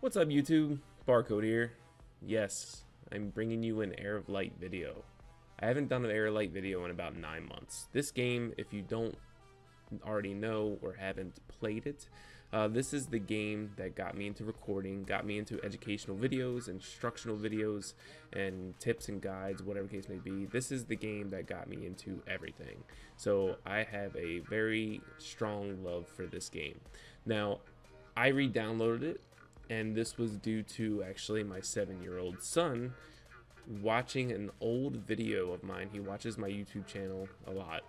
What's up YouTube? Barcode here. Yes, I'm bringing you an Heir of Light video. I haven't done an Heir of Light video in about 9 months. This game, if you don't already know or haven't played it, this is the game that got me into recording, got me into educational videos, instructional videos, and tips and guides, whatever the case may be. This is the game that got me into everything. So I have a very strong love for this game. Now, I re-downloaded it, and this was due to actually my 7-year-old son watching an old video of mine. He watches my YouTube channel a lot,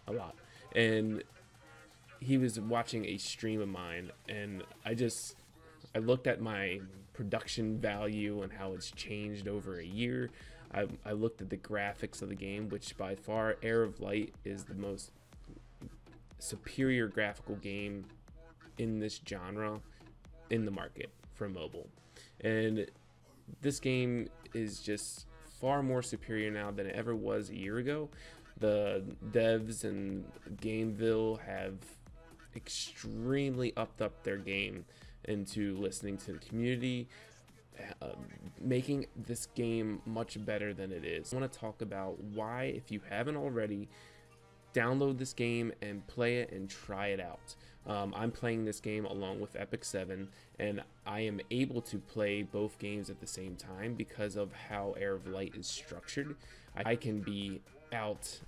a lot, and he was watching a stream of mine, and I looked at my production value and how it's changed over a year. I looked at the graphics of the game, which by far Heir of Light is the most superior graphical game in this genre in the market for mobile. And this game is just far more superior now than it ever was a year ago. The devs and Gameville have extremely upped up their game into listening to the community, making this game much better than it is. I want to talk about why, if you haven't already, download this game and play it and try it out. I'm playing this game along with Epic 7, and I am able to play both games at the same time because of how Heir of Light is structured. I can be out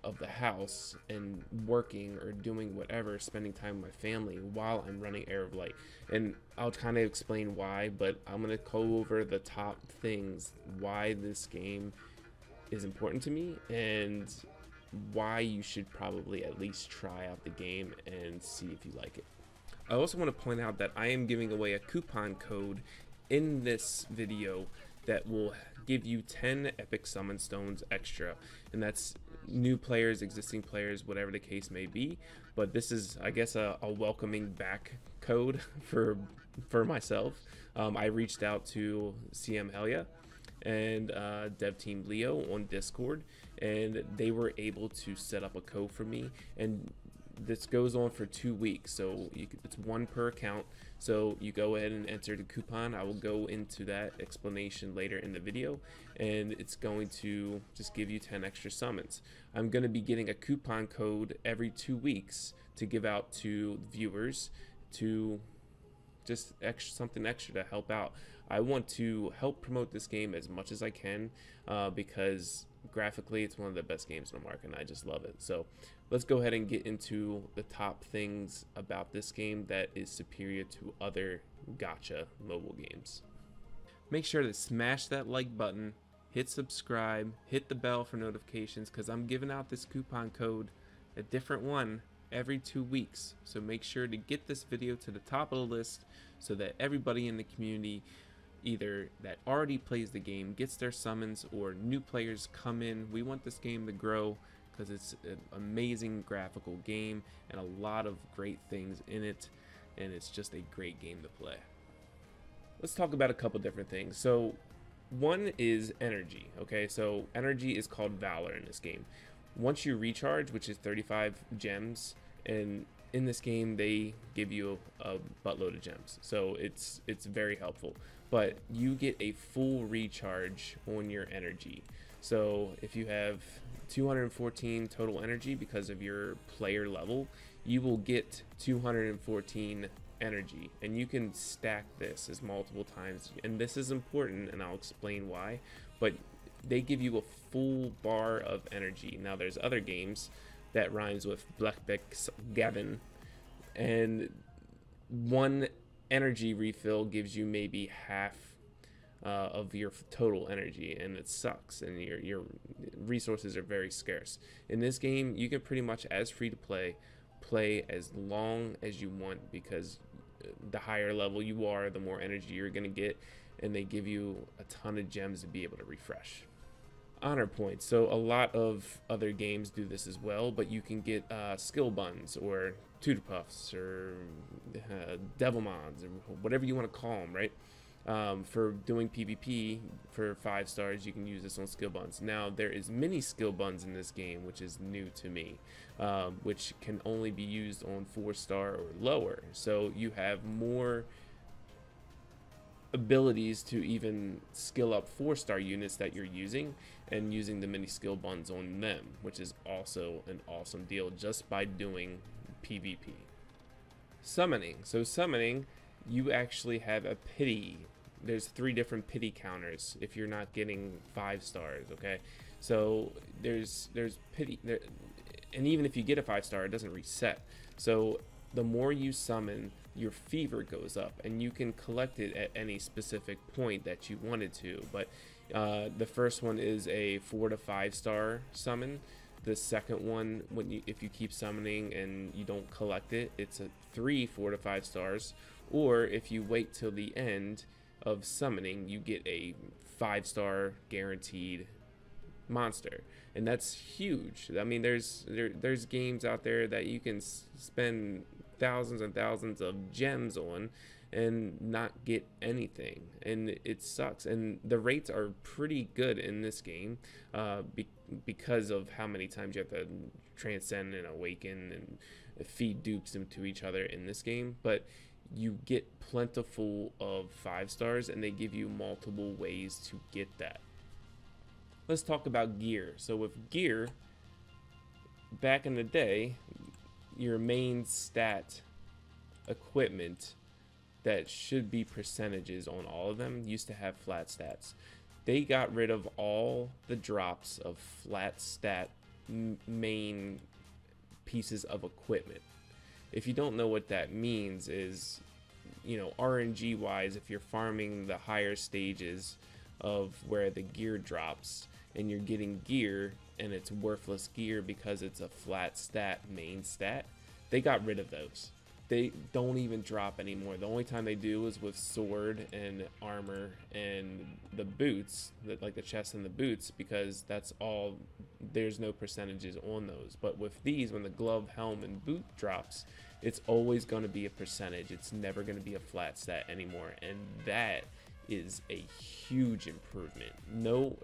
of the house and working or doing whatever, spending time with my family while I'm running Heir of Light. And I'll kind of explain why, but I'm going to go over the top things why this game is important to me and why you should probably at least try out the game and see if you like it. I also want to point out that I am giving away a coupon code in this video that will give you 10 epic summon stones extra, and that's new players, existing players, whatever the case may be. But this is, I guess, a welcoming back code for myself. I reached out to CM Helia and Dev Team Leo on Discord, and they were able to set up a code for me, and this goes on for 2 weeks, so it's one per account. So you go ahead and enter the coupon. I will go into that explanation later in the video, and it's going to just give you 10 extra summons. I'm going to be getting a coupon code every 2 weeks to give out to viewers to just something extra to help out. I want to help promote this game as much as I can because graphically it's one of the best games in the market, and I just love it. So let's go ahead and get into the top things about this game that is superior to other gacha mobile games. Make sure to smash that like button, hit subscribe, hit the bell for notifications, because I'm giving out this coupon code, a different one, every 2 weeks. So make sure to get this video to the top of the list so that everybody in the community, either that already plays the game, gets their summons, or new players come in. We want this game to grow because it's an amazing graphical game and a lot of great things in it, and it's just a great game to play. Let's talk about a couple different things. So one is energy. Okay, so energy is called Valor in this game. Once you recharge, which is 35 gems, and in this game they give you a buttload of gems, so it's very helpful. But you get a full recharge on your energy. So if you have 214 total energy because of your player level, you will get 214 energy, and you can stack this as multiple times. And this is important, and I'll explain why, but they give you a full bar of energy. Now there's other games that rhymes with Blackbeck's Gavin, and one energy refill gives you maybe half of your total energy, and it sucks, and your resources are very scarce. In this game, you can pretty much, as free to play as long as you want, because the higher level you are, the more energy you're gonna get, and they give you a ton of gems to be able to refresh. Honor points. So a lot of other games do this as well, but you can get skill buns or tutor puffs or devilmons or whatever you want to call them, right? For doing PvP for 5 stars, you can use this on skill buns. Now there is mini skill buns in this game, which is new to me, which can only be used on 4-star or lower. So you have more abilities to even skill up 4-star units that you're using, and using the mini skill buns on them, which is also an awesome deal just by doing PvP. Summoning. So summoning, you actually have a pity. There's 3 different pity counters if you're not getting 5 stars, okay? So there's pity there, and even if you get a 5-star, it doesn't reset. So the more you summon, your fever goes up, and you can collect it at any specific point that you wanted to. But the first one is a 4 to 5-star summon. The second one, if you keep summoning and you don't collect it, it's a 3 4 to 5 stars. Or if you wait till the end of summoning, you get a 5-star guaranteed monster, and that's huge. I mean, there's games out there that you can spend thousands and thousands of gems on and not get anything, and it sucks. And the rates are pretty good in this game because of how many times you have to transcend and awaken and feed dupes into each other in this game. But you get plentiful of 5 stars, and they give you multiple ways to get that. Let's talk about gear. So with gear, back in the day, your main stat equipment that should be percentages on all of them used to have flat stats. They got rid of all the drops of flat stat main pieces of equipment. If you don't know what that means, is, you know, RNG wise, if you're farming the higher stages of where the gear drops and you're getting gear and it's worthless gear because it's a flat stat main stat, they got rid of those. They don't even drop anymore. The only time they do is with sword and armor and the boots, like the chest and the boots, because that's all. There's no percentages on those. But with these, when the glove, helm, and boot drops, it's always going to be a percentage. It's never going to be a flat stat anymore, and that is a huge improvement.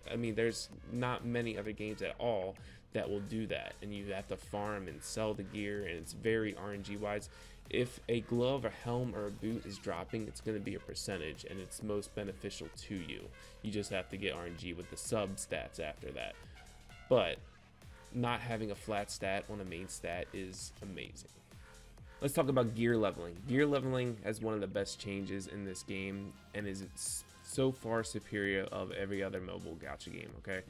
I mean, there's not many other games at all that will do that, and you have to farm and sell the gear, and it's very RNG wise. If a glove, a helm, or a boot is dropping, it's going to be a percentage, and it's most beneficial to you. You just have to get RNG with the sub stats after that. But not having a flat stat on a main stat is amazing. Let's talk about gear leveling. Gear leveling has one of the best changes in this game, and is so far superior of every other mobile gacha game, okay?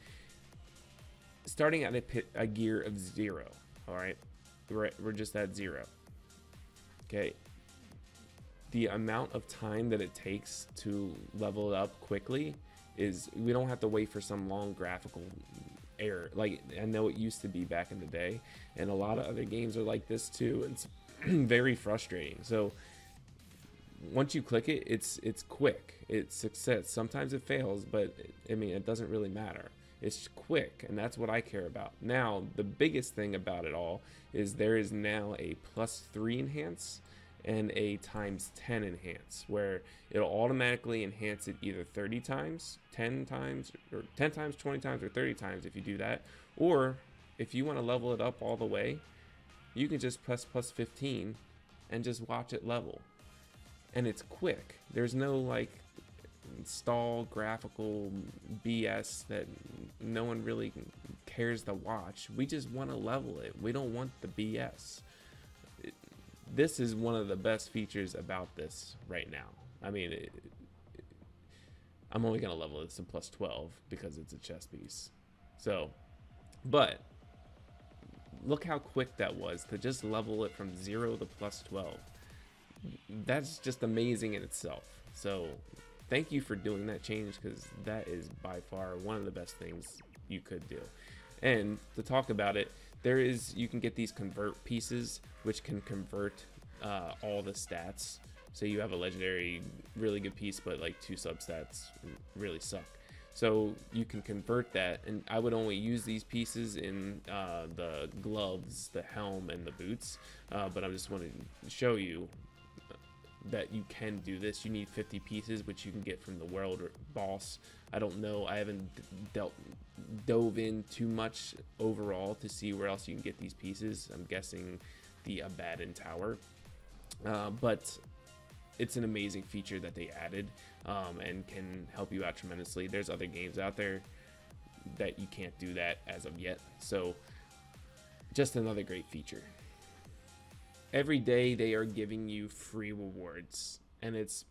Starting at a gear of 0, all right? We're just at 0. Okay, the amount of time that it takes to level it up quickly is, we don't have to wait for some long graphical error like I know it used to be back in the day, and a lot of other games are like this too. It's very frustrating. So once you click it, it's quick, it's success. Sometimes it fails, but I mean, it doesn't really matter. It's quick, and that's what I care about. Now, the biggest thing about it all is there is now a +3 enhance and a ×10 enhance, where it'll automatically enhance it either 30 times, 10 times, or 10 times, 20 times, or 30 times if you do that. Or if you want to level it up all the way, you can just press +15 and just watch it level. And it's quick. There's no like install graphical BS that no one really cares to watch. We just want to level it. We don't want the BS. This is one of the best features about this right now. I mean, I'm only going to level this to +12 because it's a chess piece. So, but look how quick that was to just level it from 0 to +12. That's just amazing in itself. So thank you for doing that change, because that is by far one of the best things you could do. And to talk about it, you can get these convert pieces, which can convert all the stats. So you have a legendary really good piece, but like 2 substats really suck. So you can convert that, and I would only use these pieces in the gloves, the helm, and the boots. But I just wanted to show you that you can do this. You need 50 pieces, which you can get from the world boss. I don't know, I haven't dove in too much overall to see where else you can get these pieces. I'm guessing the Abaddon Tower, but it's an amazing feature that they added, and can help you out tremendously. There's other games out there that you can't do that as of yet, so just another great feature. Every day they are giving you free rewards, and it's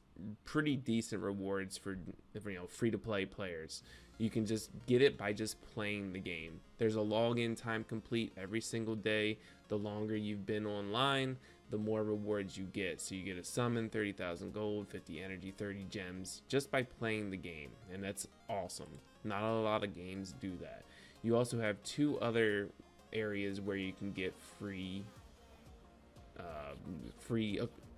pretty decent rewards for, you know, free-to-play players. You can just get it by just playing the game. There's a login time complete every single day. The longer you've been online, the more rewards you get. So you get a summon, 30,000 gold, 50 energy, 30 gems just by playing the game, and that's awesome. Not a lot of games do that. You also have 2 other areas where you can get free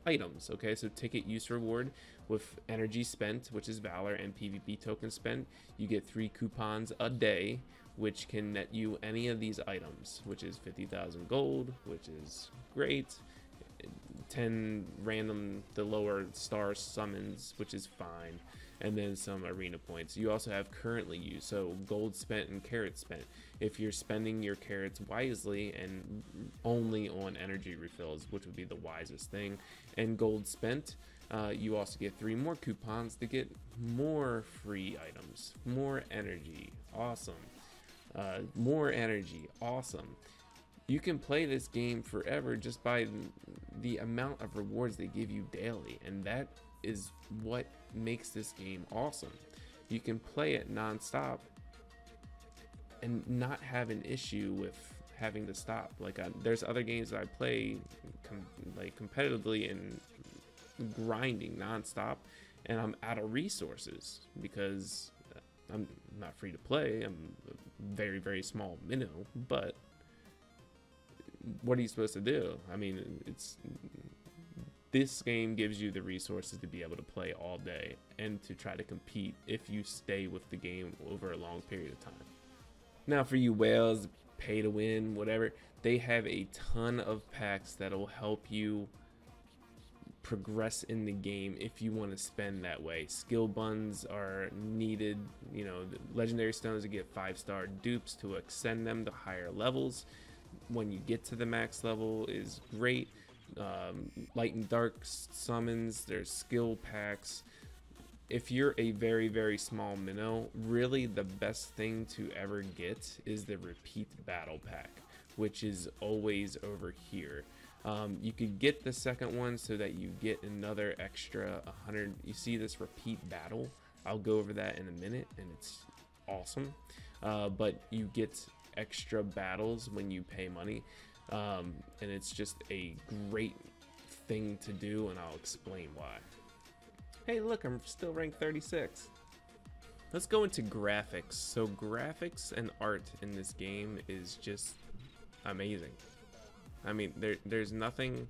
items. Okay, so ticket use reward with energy spent, which is valor, and PvP token spent. You get 3 coupons a day, which can net you any of these items, which is 50,000 gold, which is great. 10 random the lower star summons, which is fine, and then some arena points. You also have currently used, so gold spent and carrots spent. If you're spending your carrots wisely and only on energy refills, which would be the wisest thing, and gold spent, you also get 3 more coupons to get more free items, more energy, awesome. More energy, awesome. You can play this game forever just by the amount of rewards they give you daily, and that is what makes this game awesome. You can play it non-stop and not have an issue with having to stop. Like there's other games that I play like competitively and grinding non-stop, and I'm out of resources because I'm not free to play. I'm a very, very small minnow, but what are you supposed to do? I mean, this game gives you the resources to be able to play all day and to try to compete if you stay with the game over a long period of time. Now for you whales, pay to win, whatever, they have a ton of packs that'll help you progress in the game if you want to spend that way. Skill buns are needed, you know, the legendary stones to get 5-star dupes to ascend them to higher levels. When you get to the max level is great. Light and dark summons, there's skill packs. If you're a very, very small minnow, really the best thing to ever get is the repeat battle pack, which is always over here. You could get the second one so that you get another extra 100. You see this repeat battle, I'll go over that in a minute, and it's awesome. But you get extra battles when you pay money, and it's just a great thing to do, and I'll explain why. Hey look, I'm still ranked 36. Let's go into graphics. So graphics and art in this game is just amazing. I mean, there's nothing,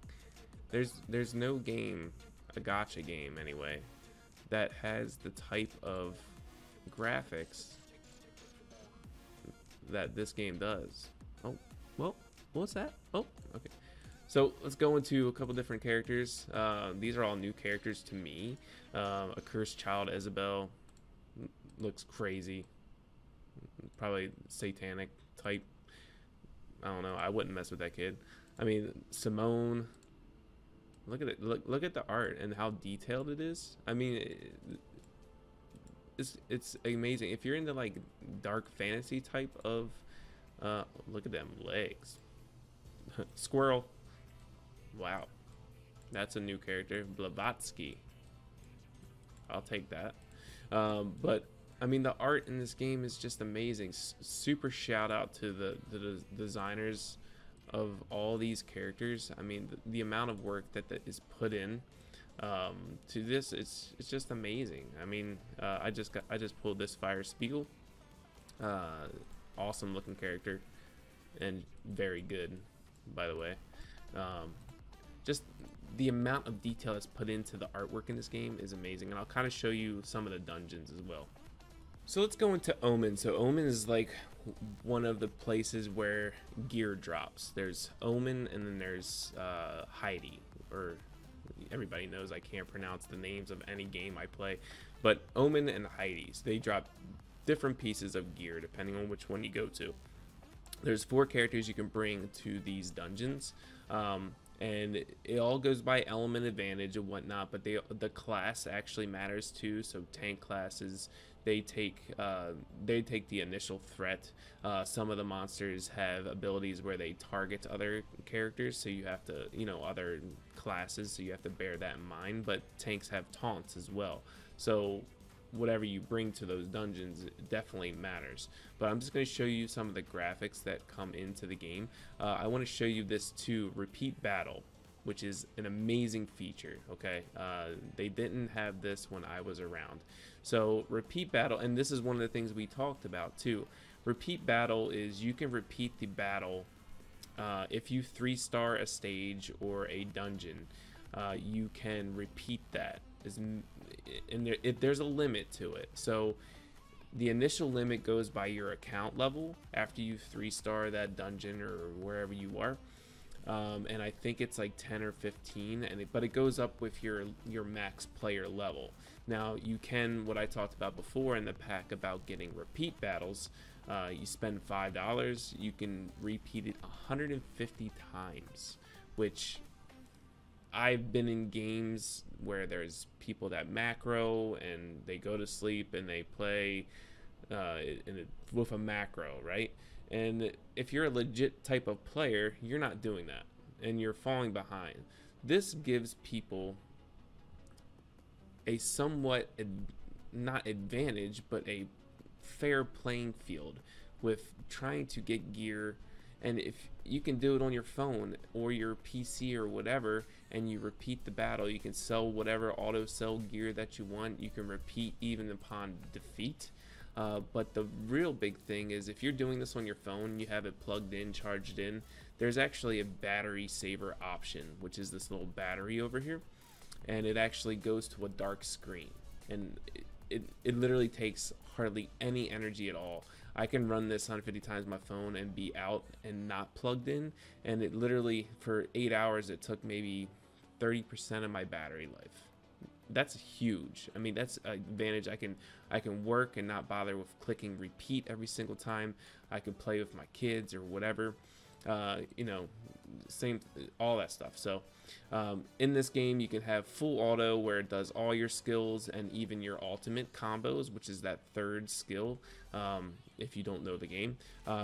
there's no game, a gacha game anyway, that has the type of graphics that this game does. Oh, well, what's that? Oh, okay. So let's go into a couple different characters. These are all new characters to me. A cursed child, Isabel, looks crazy, probably satanic type. I don't know. I wouldn't mess with that kid. I mean, Simone. Look at it. Look at the art and how detailed it is. I mean, it's amazing. If you're into like dark fantasy type of, look at them legs. Squirrel. Wow, that's a new character. Blavatsky. I'll take that. But I mean, the art in this game is just amazing. Super shout out to the designers of all these characters. I mean, the amount of work that is put in to this, it's just amazing. I mean, I just pulled this Fire Spiegel. Awesome looking character and very good, by the way. Just the amount of detail that's put into the artwork in this game is amazing, and I'll kind of show you some of the dungeons as well. So let's go into Omen. So Omen is like one of the places where gear drops. There's Omen, and then there's Heidi, or everybody knows I can't pronounce the names of any game I play, but Omen and Heidi's, they drop different pieces of gear depending on which one you go to. There's 4 characters you can bring to these dungeons. and it all goes by element advantage and whatnot, but the class actually matters too. So tank classes, they take the initial threat. Some of the monsters have abilities where they target other characters, so you have to, other classes, so you have to bear that in mind. But tanks have taunts as well, so whatever you bring to those dungeons definitely matters. But I'm just going to show you some of the graphics that come into the game. I want to show you this too, repeat battle, which is an amazing feature. Okay, they didn't have this when I was around. So repeat battle, and this is one of the things we talked about too. Repeat battle is you can repeat the battle if you 3-star a stage or a dungeon. You can repeat that, and there's a limit to it. So the initial limit goes by your account level after you 3-star that dungeon or wherever you are. And I think it's like 10 or 15, but it goes up with your max player level. Now you can, what I talked about before in the pack about getting repeat battles, you spend $5, you can repeat it 150 times, which I've been in games where there's people that macro and they go to sleep and they play with a macro, right? And if you're a legit type of player, you're not doing that and you're falling behind. This gives people a somewhat not advantage, but a fair playing field with trying to get gear. And if you can do it on your phone or your PC or whatever, and you repeat the battle, you can sell whatever auto sell gear that you want. You can repeat even upon defeat. But the real big thing is if you're doing this on your phone, you have it plugged in, charged in, there's actually a battery saver option, which is this little battery over here, and it actually goes to a dark screen, and it literally takes hardly any energy at all. I can run this 150 times my phone and be out and not plugged in, and it literally for 8 hours it took maybe 30% of my battery life. That's huge. I mean, that's an advantage. I can work and not bother with clicking repeat every single time. I can play with my kids or whatever, same, all that stuff. So in this game you can have full auto where it does all your skills and even your ultimate combos, which is that third skill. If you don't know the game,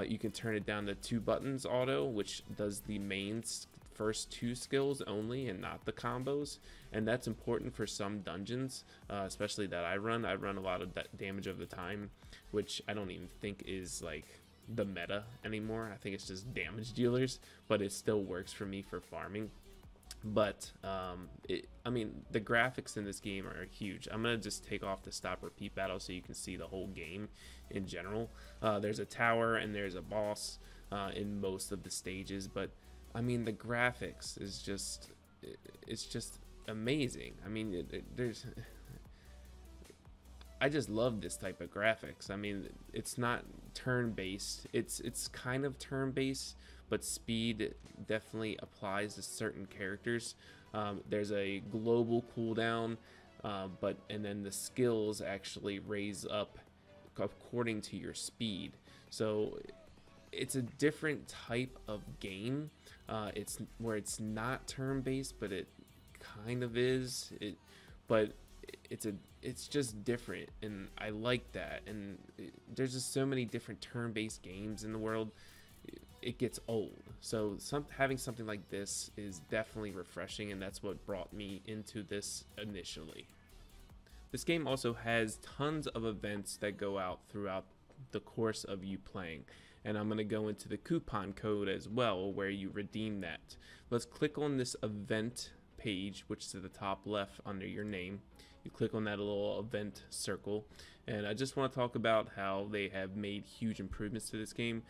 you can turn it down to 2 buttons auto, which does the main first 2 skills only and not the combos, and that's important for some dungeons, especially that I run a lot of damage of the time, which I don't even think is like the meta anymore. I think it's just damage dealers, but it still works for me for farming. But I mean, the graphics in this game are huge. I'm gonna just take off the stop repeat battle so you can see the whole game in general. There's a tower and there's a boss in most of the stages, but I mean, the graphics is just, it's just amazing. I mean, I just love this type of graphics. I mean, it's not turn-based. It's kind of turn-based, but speed definitely applies to certain characters. There's a global cooldown, and then the skills actually raise up according to your speed. So it's a different type of game. It's where it's not turn-based, but it kind of is. It's just different, and I like that. And there's just so many different turn-based games in the world. It gets old. So having something like this is definitely refreshing, and that's what brought me into this initially. This game also has tons of events that go out throughout the course of you playing, and I'm going to go into the coupon code as well where you redeem that. Let's click on this event page, which is at the top left under your name. You click on that little event circle, and I just want to talk about how they have made huge improvements to this game.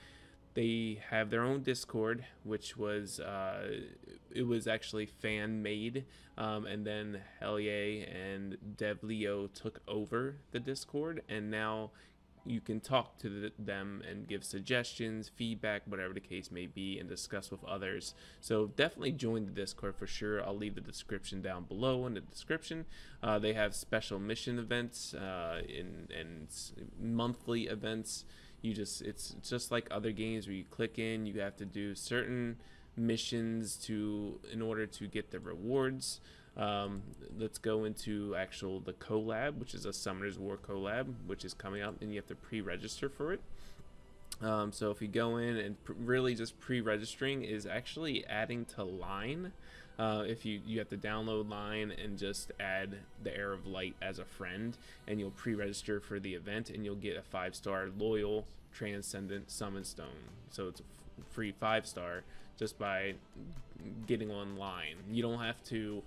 They have their own Discord, which was it was actually fan made, and then Heir and DevLeo took over the Discord, and now you can talk to them and give suggestions, feedback, whatever the case may be, and discuss with others. So definitely join the Discord for sure. I'll leave the description down below in the description. They have special mission events and monthly events. It's just like other games where you click in, you have to do certain missions in order to get the rewards. Let's go into the collab, which is a Summoner's War collab, which is coming up, and you have to pre-register for it. So if you go in and really just pre-registering is actually adding to Line. If you have to download Line and just add the Heir of Light as a friend, and you'll pre-register for the event, and you'll get a 5-star loyal transcendent summon stone. So it's a free 5-star just by getting online. You don't have to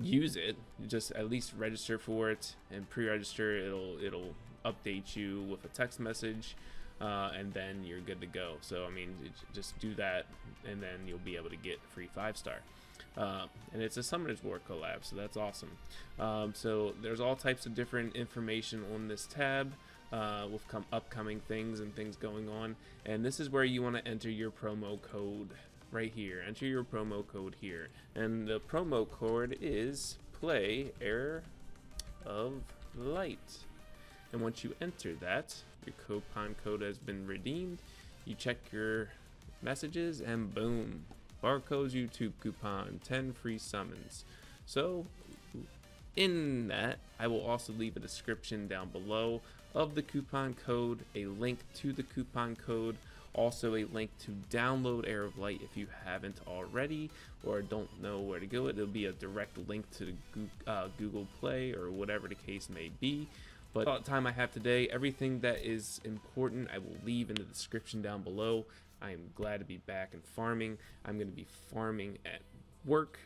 use it, just at least register for it and pre-register. It'll update you with a text message, and then you're good to go. So I mean, just do that, and then you'll be able to get free 5-star. And it's a Summoner's War collab, so that's awesome. So there's all types of different information on this tab with upcoming things and things going on, and this is where you want to enter your promo code right here. Enter your promo code here, and the promo code is play Heir of Light. And once you enter that, your coupon code has been redeemed. You check your messages, and boom, Barcode's YouTube coupon, 10 free summons. So in that, I will also leave a description down below of the coupon code, a link to the coupon code, also a link to download Heir of Light if you haven't already or don't know where to go. It'll be a direct link to the Google Play or whatever the case may be. But all the time I have today, everything that is important I will leave in the description down below. I am glad to be back and farming. I'm going to be farming at work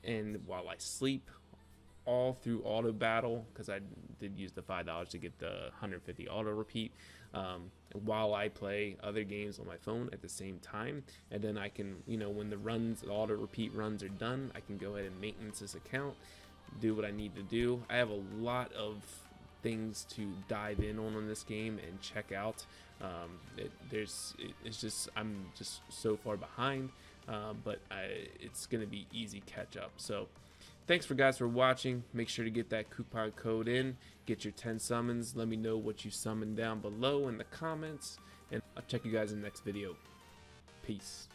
and while I sleep, all through auto battle, because I did use the $5 to get the 150 auto repeat, while I play other games on my phone at the same time. And then I can, when the auto repeat runs are done, I can go ahead and maintenance this account, do what I need to do. I have a lot of things to dive in on this game and check out. I'm just so far behind, but it's gonna be easy catch up. So thanks for watching. Make sure to get that coupon code in, get your 10 summons. Let me know what you summon down below in the comments, and I'll check you guys in the next video. Peace.